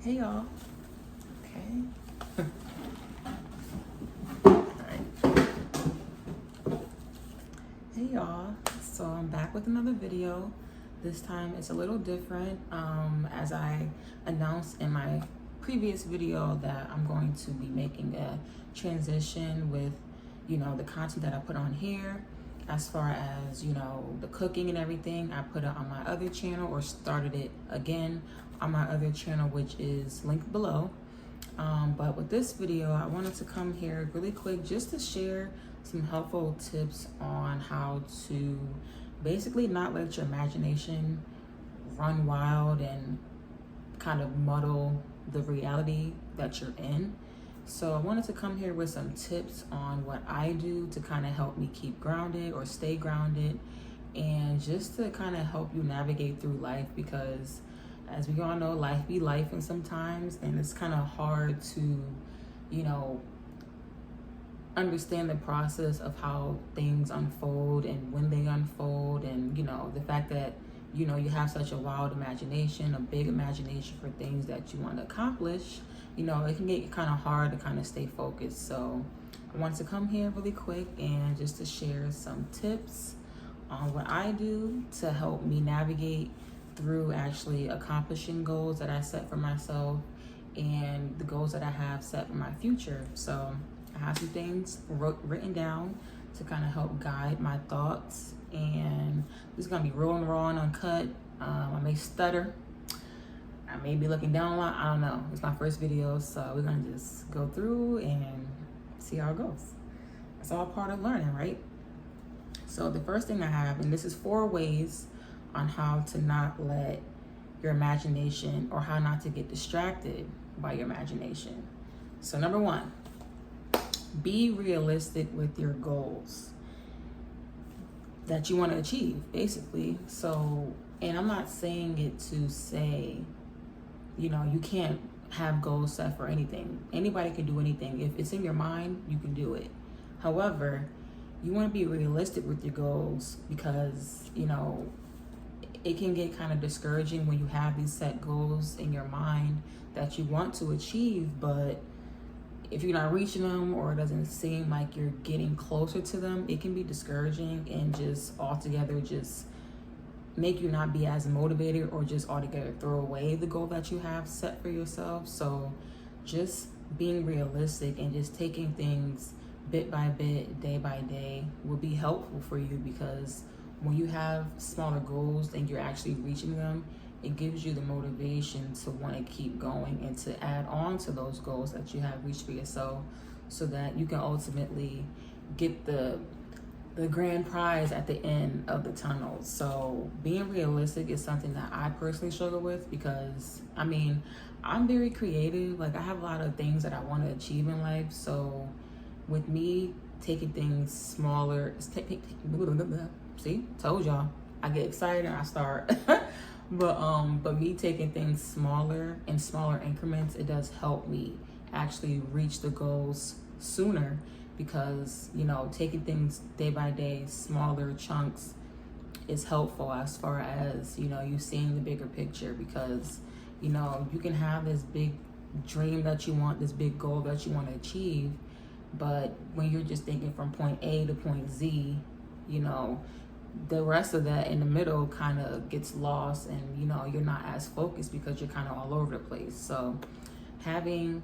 Hey y'all. Okay. Alright. Hey y'all. So I'm back with another video. This time it's a little different. As I announced in my previous video that I'm going to be making a transition with, the content that I put on here. As far as, the cooking and everything, I put it on my other channel or started it again on my other channel, which is linked below. But with this video, I wanted to come here really quick just to share some helpful tips on how to basically not let your imagination run wild and kind of muddle the reality that you're in. So I wanted to come here with some tips on what I do to kind of help me keep grounded or stay grounded, and just to kind of help you navigate through life, because as we all know, life be life and sometimes, and it's kind of hard to, understand the process of how things unfold and when they unfold, and the fact that you have such a wild imagination, a big imagination for things that you want to accomplish. It can get kind of hard to kind of stay focused. So I want to come here really quick and just to share some tips on what I do to help me navigate through actually accomplishing goals that I set for myself and the goals that I have set for my future. So I have some things written down to kind of help guide my thoughts, and this is gonna be real and raw and uncut. I may stutter, I may be looking down a lot, I don't know. It's my first video, so we're gonna just go through and see how it goes. It's all part of learning, right? So the first thing I have, and this is 4 ways on how to not let your imagination, or how not to get distracted by your imagination. So number 1, be realistic with your goals that you want to achieve, basically. So, and I'm not saying it to say, you can't have goals set for anything. Anybody can do anything. If it's in your mind, you can do it. However, you want to be realistic with your goals, because, it can get kind of discouraging when you have these set goals in your mind that you want to achieve, but if you're not reaching them, or it doesn't seem like you're getting closer to them, it can be discouraging and just altogether just make you not be as motivated, or just altogether throw away the goal that you have set for yourself. So just being realistic and just taking things bit by bit, day by day, will be helpful for you, because when you have smaller goals and you're actually reaching them, it gives you the motivation to want to keep going and to add on to those goals that you have reached for yourself, so that you can ultimately get the grand prize at the end of the tunnel. So being realistic is something that I personally struggle with, because I'm very creative. Like, I have a lot of things that I want to achieve in life. So with me taking things smaller, see, told y'all, I get excited and I start. But me taking things smaller, in smaller increments, it does help me actually reach the goals sooner, because taking things day by day, smaller chunks, is helpful as far as you seeing the bigger picture. Because you can have this big dream that you want, this big goal that you want to achieve, but when you're just thinking from point A to point Z, the rest of that in the middle kind of gets lost, and you're not as focused because you're kind of all over the place. So having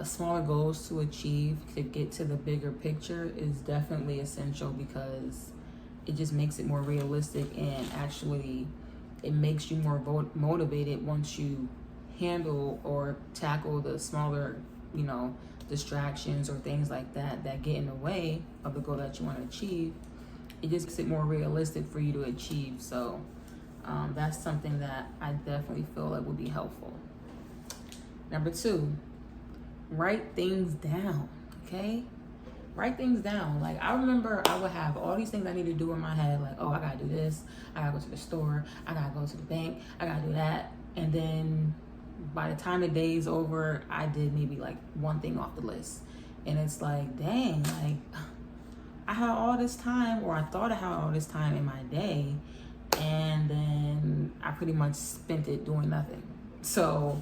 smaller goals to achieve to get to the bigger picture is definitely essential, because it just makes it more realistic, and actually it makes you more motivated once you handle or tackle the smaller distractions or things like that get in the way of the goal that you want to achieve. It just makes it more realistic for you to achieve. So that's something that I definitely feel like would be helpful. Number 2, write things down, okay? Write things down. Like, I remember I would have all these things I need to do in my head, like, oh, I gotta do this, I gotta go to the store, I gotta go to the bank, I gotta do that. And then by the time the day's over, I did maybe like one thing off the list. And it's like, dang, like, I had all this time, or I thought I had all this time in my day, and then I pretty much spent it doing nothing. So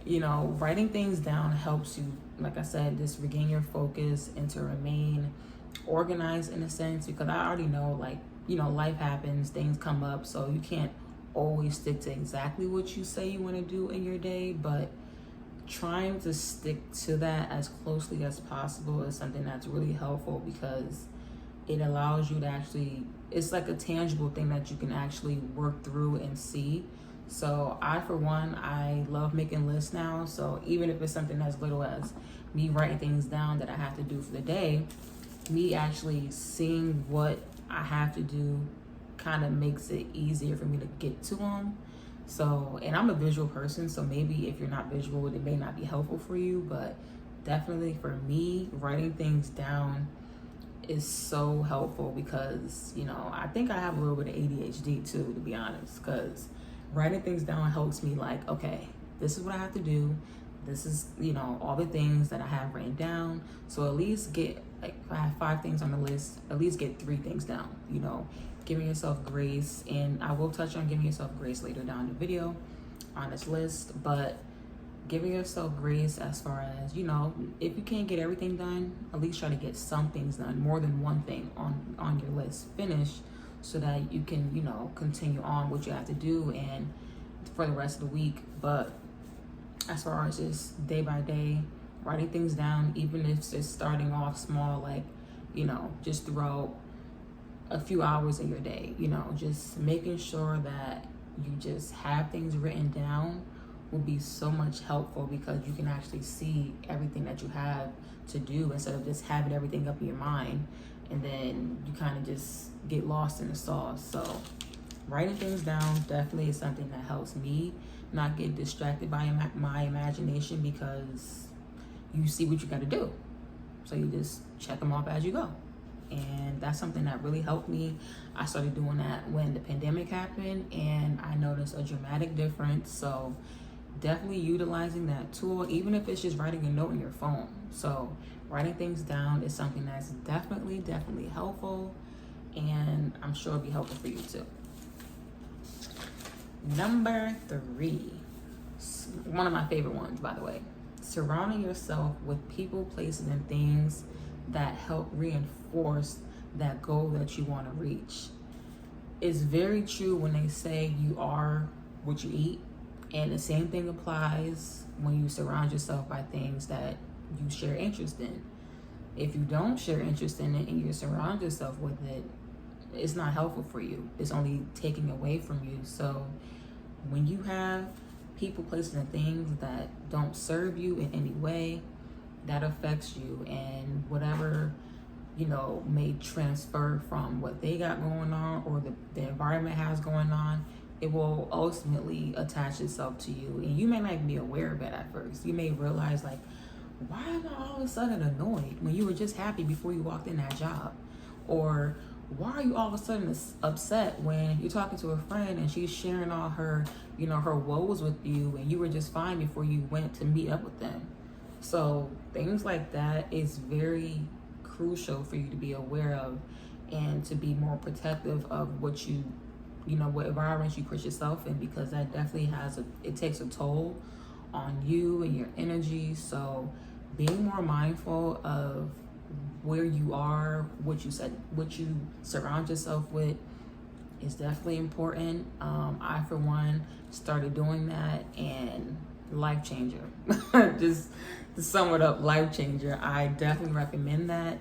you know, writing things down helps you, like I said, just regain your focus and to remain organized in a sense, because I already know, like, you know, life happens, things come up, so you can't always stick to exactly what you say you want to do in your day, but trying to stick to that as closely as possible is something that's really helpful, because it allows you to actually, it's like a tangible thing that you can actually work through and see. So I, for one, I love making lists now. So even if it's something as little as me writing things down that I have to do for the day, me actually seeing what I have to do kind of makes it easier for me to get to them. So, and I'm a visual person, so maybe if you're not visual, it may not be helpful for you, but definitely for me, writing things down is so helpful, because, you know, I think I have a little bit of ADHD too, to be honest, because writing things down helps me, like, okay, this is what I have to do. This is, you know, all the things that I have written down. So at least get, like, if I have 5 things on the list, at least get 3 things down, you know, giving yourself grace. And I will touch on giving yourself grace later down in the video on this list, but giving yourself grace as far as, you know, if you can't get everything done, at least try to get some things done, more than one thing on your list finished, so that you can, you know, continue on what you have to do and for the rest of the week. But as far as just day by day, writing things down, even if it's just starting off small, like, you know, just throughout a few hours of your day, you know, just making sure that you just have things written down will be so much helpful, because you can actually see everything that you have to do instead of just having everything up in your mind, and then you kind of just get lost in the sauce. So writing things down definitely is something that helps me not get distracted by my imagination, because you see what you got to do, so you just check them off as you go. And that's something that really helped me. I started doing that when the pandemic happened, and I noticed a dramatic difference. So definitely utilizing that tool, even if it's just writing a note in your phone. So writing things down is something that's definitely helpful, and I'm sure it'll be helpful for you too. Number 3, one of my favorite ones, by the way, surrounding yourself with people, places, and things that help reinforce that goal that you want to reach. It's very true when they say you are what you eat. And the same thing applies when you surround yourself by things that you share interest in. If you don't share interest in it and you surround yourself with it, it's not helpful for you. It's only taking away from you. So when you have people, places, and things that don't serve you in any way, that affects you, and whatever, you know, may transfer from what they got going on or the environment has going on, it will ultimately attach itself to you. And you may not even be aware of it at first. You may realize, like, why am I all of a sudden annoyed when you were just happy before you walked in that job? Or why are you all of a sudden upset when you're talking to a friend and she's sharing all her, you know, her woes with you, and you were just fine before you went to meet up with them? So things like that is very crucial for you to be aware of, and to be more protective of what you know, what environments you put yourself in, because that definitely it takes a toll on you and your energy. So being more mindful of where you are, what you surround yourself with is definitely important. I, for one, started doing that, and life changer. Just to sum it up, life changer. I definitely recommend that.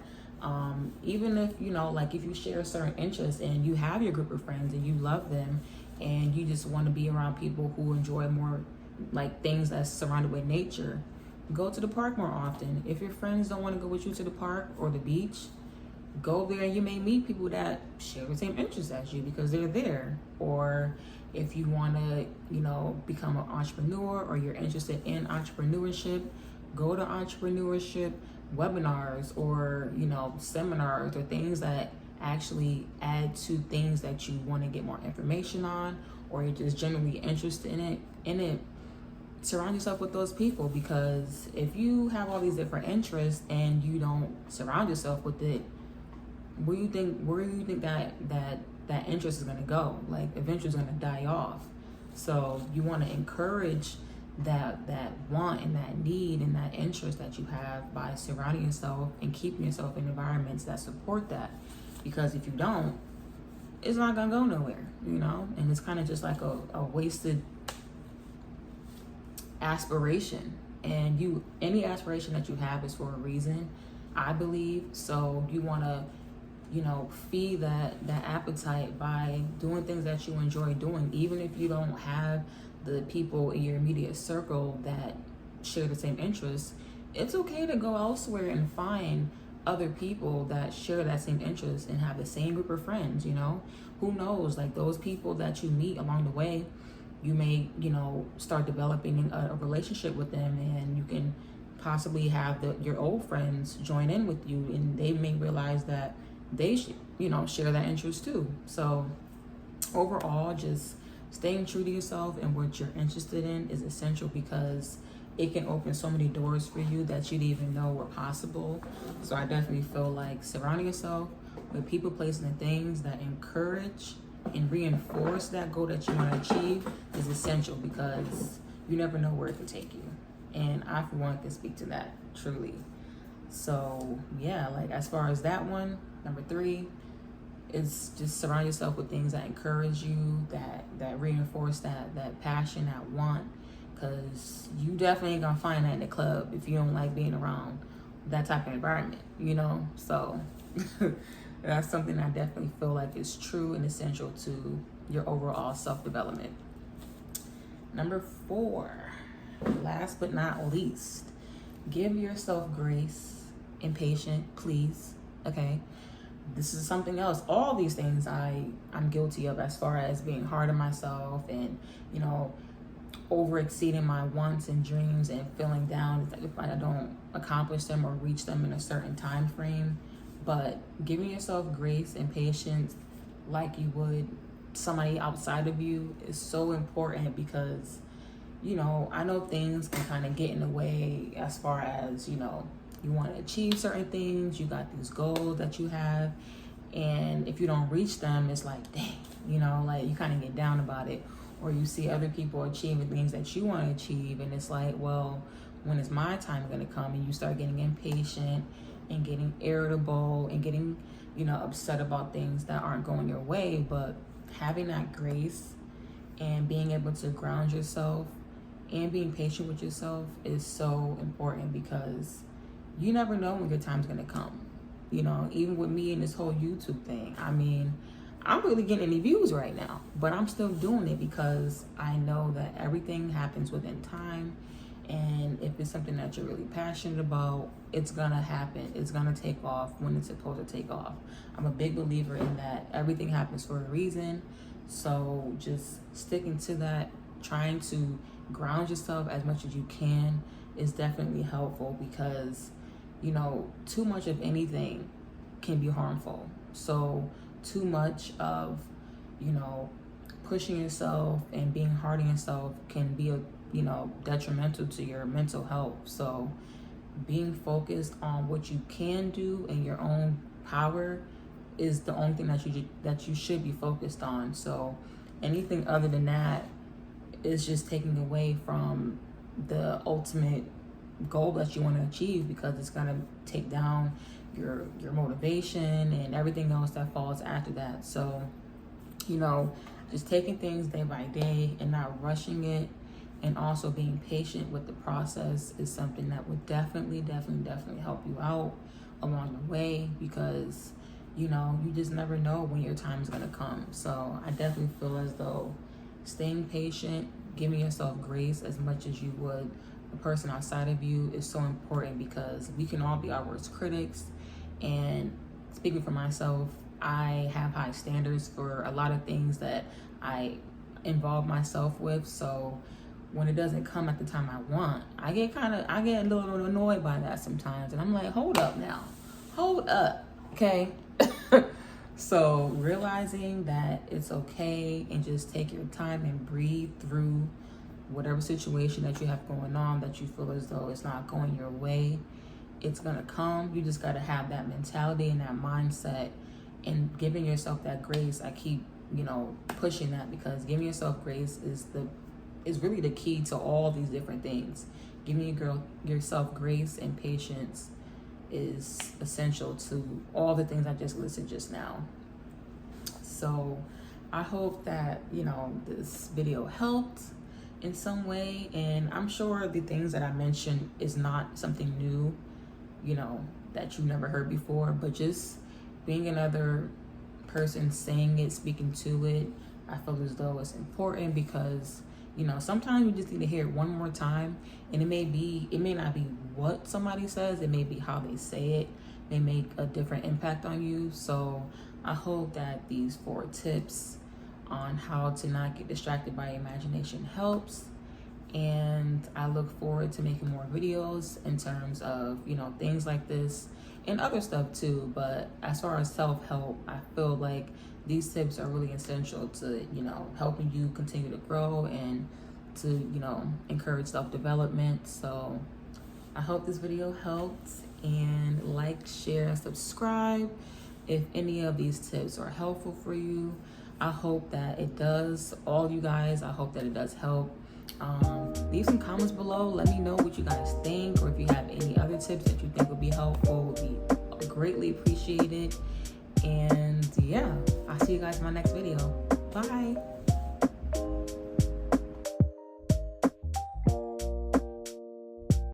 Even if, you know, like if you share certain interests and you have your group of friends and you love them, and you just want to be around people who enjoy more like things that's surrounded with nature, go to the park more often. If your friends don't want to go with you to the park or the beach, go there, and you may meet people that share the same interests as you because they're there. Or if you want to, you know, become an entrepreneur, or you're interested in entrepreneurship, go to entrepreneurship webinars, or, you know, seminars, or things that actually add to things that you want to get more information on, or you're just generally interested in it. Surround yourself with those people, because if you have all these different interests and you don't surround yourself with it, where do you think that interest is going to go? Like, eventually it's going to die off. So you want to encourage that want and that need and that interest that you have by surrounding yourself and keeping yourself in environments that support that. Because if you don't, it's not gonna go nowhere, you know? And it's kind of just like a wasted aspiration. And any aspiration that you have is for a reason, I believe. So you wanna, feed that appetite by doing things that you enjoy doing, even if you don't have the people in your immediate circle that share the same interests. It's okay to go elsewhere and find other people that share that same interest and have the same group of friends. Who knows, like those people that you meet along the way, you may start developing a relationship with them, and you can possibly have your old friends join in with you, and they may realize that they should share that interest too. So overall, just staying true to yourself and what you're interested in is essential, because it can open so many doors for you that you didn't even know were possible. So I definitely feel like surrounding yourself with people, places, and things that encourage and reinforce that goal that you want to achieve is essential, because you never know where it can take you. And I, for one, can speak to that truly. So yeah, like as far as that one, number 3 is just surround yourself with things that encourage you, that reinforce that passion, that want, because you definitely ain't gonna find that in the club if you don't like being around that type of environment, So that's something I definitely feel like is true and essential to your overall self-development. Number 4, last but not least, give yourself grace and patience, please. Okay, this is something else. All these things I'm guilty of, as far as being hard on myself and over exceeding my wants and dreams and feeling down if I don't accomplish them or reach them in a certain time frame. But giving yourself grace and patience like you would somebody outside of you is so important, because I know things can kind of get in the way, as far as you want to achieve certain things, you got these goals that you have, and if you don't reach them, it's like, dang, like you kind of get down about it. Or you see other people achieving things that you want to achieve, and it's like, well, when is my time going to come? And you start getting impatient and getting irritable and getting upset about things that aren't going your way. But having that grace and being able to ground yourself and being patient with yourself is so important, because you never know when your time's going to come. Even with me and this whole YouTube thing, I mean, I'm really getting any views right now, but I'm still doing it because I know that everything happens within time. And if it's something that you're really passionate about, it's gonna happen. It's gonna take off when it's supposed to take off. I'm a big believer in that. Everything happens for a reason. So just sticking to that, trying to ground yourself as much as you can is definitely helpful, because too much of anything can be harmful. So too much of pushing yourself and being hard on yourself can be detrimental to your mental health. So being focused on what you can do in your own power is the only thing that you should be focused on. So anything other than that is just taking away from the ultimate goal that you want to achieve, because it's going to take down your motivation and everything else that falls after that. So just taking things day by day and not rushing it, and also being patient with the process, is something that would definitely help you out along the way, because you just never know when your time is going to come. So I definitely feel as though staying patient, giving yourself grace as much as you would a person outside of you, is so important, because we can all be our worst critics. And speaking for myself, I have high standards for a lot of things that I involve myself with. So when it doesn't come at the time I want, I get a little annoyed by that sometimes. And I'm like, hold up, okay? So realizing that it's okay, and just take your time and breathe through whatever situation that you have going on that you feel as though it's not going your way. It's gonna come. You just gotta have that mentality and that mindset, and giving yourself that grace. I keep pushing that, because giving yourself grace is the is really the key to all these different things. Giving yourself grace and patience is essential to all the things I just listed just now. So I hope that, this video helped in some way. And I'm sure the things that I mentioned is not something new, that you never heard before, but just being another person saying it, speaking to it, I feel as though it's important because, sometimes you just need to hear it one more time, and it may not be what somebody says, it may be how they say it, may make a different impact on you. So I hope that these 4 tips on how to not get distracted by imagination helps. And I look forward to making more videos in terms of, things like this and other stuff too. But as far as self-help, I feel like these tips are really essential to, helping you continue to grow and to, encourage self-development. So I hope this video helped, and like, share, and subscribe if any of these tips are helpful for you. I hope that it does. All you guys, I hope that it does help. Leave some comments below. Let me know what you guys think, or if you have any other tips that you think would be helpful, would be greatly appreciated. And yeah, I'll see you guys in my next video. Bye.